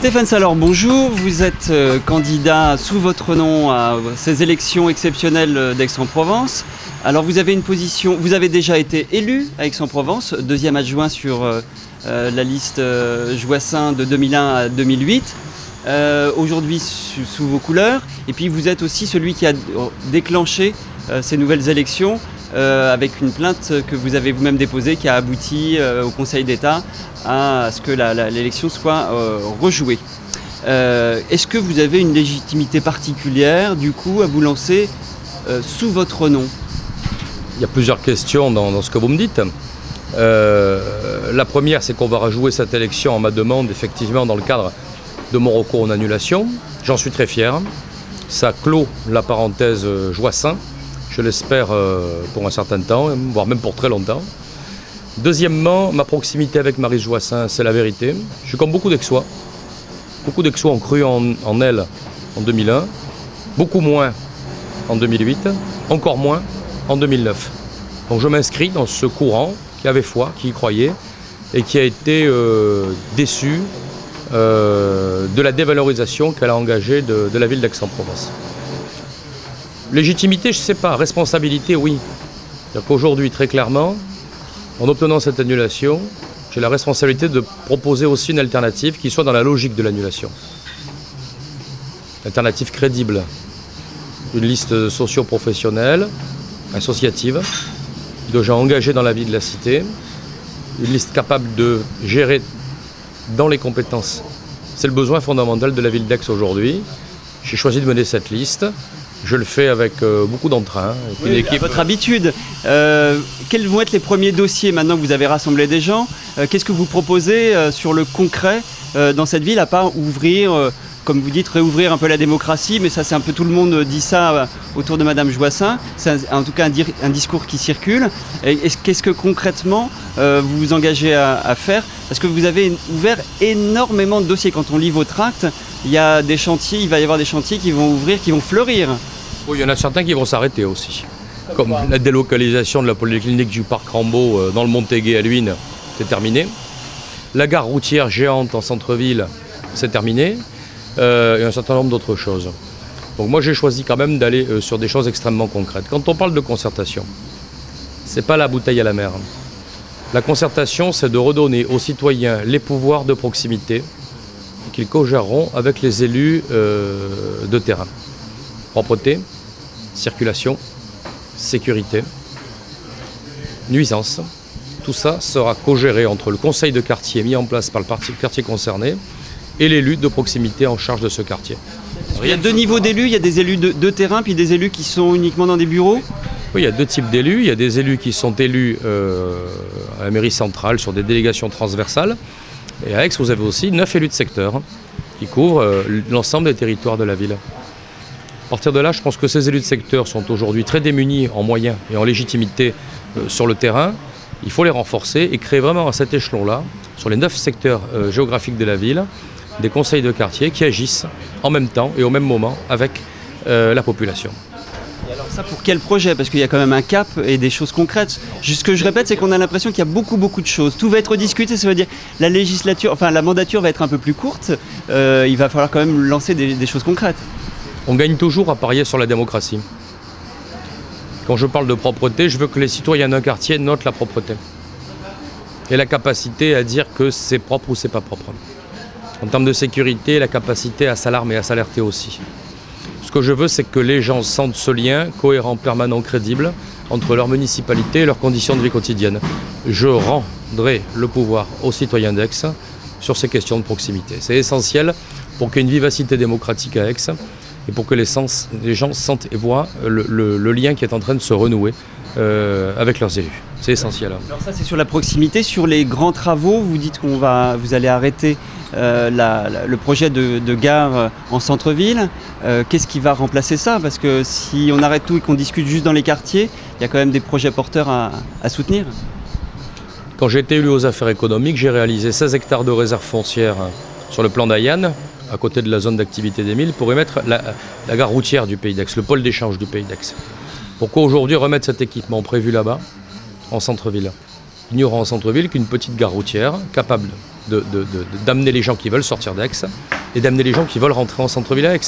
Stéphane Salor, bonjour. Vous êtes candidat sous votre nom à ces élections exceptionnelles d'Aix-en-Provence. Alors vous avez une position, vous avez déjà été élu à Aix-en-Provence, deuxième adjoint sur la liste Joissains de 2001 à 2008. Aujourd'hui sous vos couleurs. Et puis vous êtes aussi celui qui a déclenché ces nouvelles élections avec une plainte que vous avez vous-même déposée qui a abouti au Conseil d'État à ce que l'élection soit rejouée. Est-ce que vous avez une légitimité particulière du coup à vous lancer sous votre nom? Il y a plusieurs questions dans ce que vous me dites. La première, c'est qu'on va rejouer cette élection en ma demande, effectivement, dans le cadre de mon recours en annulation. J'en suis très fier. Ça clôt la parenthèse Joissains, je l'espère pour un certain temps, voire même pour très longtemps. Deuxièmement, ma proximité avec Maryse Joissains, c'est la vérité. Je suis comme beaucoup d'Aixois. Beaucoup d'Aixois ont cru en elle en 2001, beaucoup moins en 2008, encore moins en 2009. Donc je m'inscris dans ce courant qui avait foi, qui y croyait et qui a été déçu de la dévalorisation qu'elle a engagée de la ville d'Aix-en-Provence. Légitimité, je ne sais pas. Responsabilité, oui. C'est-à-dire qu'aujourd'hui, très clairement, en obtenant cette annulation, j'ai la responsabilité de proposer aussi une alternative qui soit dans la logique de l'annulation. Une alternative crédible. Une liste socio-professionnelle, associative, de gens engagés dans la vie de la cité. Une liste capable de gérer dans les compétences. C'est le besoin fondamental de la ville d'Aix aujourd'hui. J'ai choisi de mener cette liste. Je le fais avec beaucoup d'entrain. Une équipe. À votre habitude, quels vont être les premiers dossiers maintenant que vous avez rassemblé des gens? Qu'est-ce que vous proposez sur le concret dans cette ville, à part ouvrir, comme vous dites, réouvrir un peu la démocratie, mais ça c'est un peu tout le monde dit ça autour de Madame Joissains. C'est en tout cas un discours qui circule. Qu'est-ce que concrètement vous vous engagez à faire? Parce que vous avez ouvert énormément de dossiers. Quand on lit votre acte, il y a des chantiers, il va y avoir des chantiers qui vont ouvrir, qui vont fleurir. Oui, il y en a certains qui vont s'arrêter aussi. Comme la délocalisation de la polyclinique du Parc Rambaud dans le Montéguet à Luynes, c'est terminé. La gare routière géante en centre-ville, c'est terminé. Et un certain nombre d'autres choses. Donc moi j'ai choisi quand même d'aller sur des choses extrêmement concrètes. Quand on parle de concertation, c'est pas la bouteille à la mer. La concertation, c'est de redonner aux citoyens les pouvoirs de proximité qu'ils co-géreront avec les élus de terrain. Propreté, circulation, sécurité, nuisance. Tout ça sera co-géré entre le conseil de quartier mis en place par le quartier concerné et l'élu de proximité en charge de ce quartier. Il y a deux niveaux d'élus, il y a des élus de terrain puis des élus qui sont uniquement dans des bureaux? Oui, il y a deux types d'élus. Il y a des élus qui sont élus à la mairie centrale sur des délégations transversales. Et à Aix, vous avez aussi 9 élus de secteur qui couvrent l'ensemble des territoires de la ville. À partir de là, je pense que ces élus de secteur sont aujourd'hui très démunis en moyens et en légitimité sur le terrain. Il faut les renforcer et créer vraiment à cet échelon-là, sur les 9 secteurs géographiques de la ville, des conseils de quartier qui agissent en même temps et au même moment avec la population. Et alors ça pour quel projet? Parce qu'il y a quand même un cap et des choses concrètes. Ce que je répète, c'est qu'on a l'impression qu'il y a beaucoup de choses. Tout va être discuté, ça veut dire la législature, enfin la mandature va être un peu plus courte. Il va falloir quand même lancer des choses concrètes. On gagne toujours à parier sur la démocratie. Quand je parle de propreté, je veux que les citoyens d'un quartier notent la propreté. Et la capacité à dire que c'est propre ou c'est pas propre. En termes de sécurité, la capacité à s'alarmer et à s'alerter aussi. Ce que je veux, c'est que les gens sentent ce lien cohérent, permanent, crédible entre leur municipalité et leurs conditions de vie quotidienne. Je rendrai le pouvoir aux citoyens d'Aix sur ces questions de proximité. C'est essentiel pour qu'il y ait une vivacité démocratique à Aix et pour que les gens sentent et voient le lien qui est en train de se renouer avec leurs élus. C'est essentiel. Alors ça, c'est sur la proximité. Sur les grands travaux, vous dites que vous allez arrêter le projet de gare en centre-ville. Qu'est-ce qui va remplacer ça? Parce que si on arrête tout et qu'on discute juste dans les quartiers, il y a quand même des projets porteurs à soutenir. Quand j'ai été élu aux affaires économiques, j'ai réalisé 16 hectares de réserve foncière sur le plan d'Ayan, à côté de la zone d'activité des milles, pour y mettre la gare routière du Pays d'Aix, le pôle d'échange du Pays d'Aix. Pourquoi aujourd'hui remettre cet équipement prévu là-bas, en centre-ville? Il n'y aura en centre-ville qu'une petite gare routière capable d'amener les gens qui veulent sortir d'Aix et d'amener les gens qui veulent rentrer en centre-ville à Aix.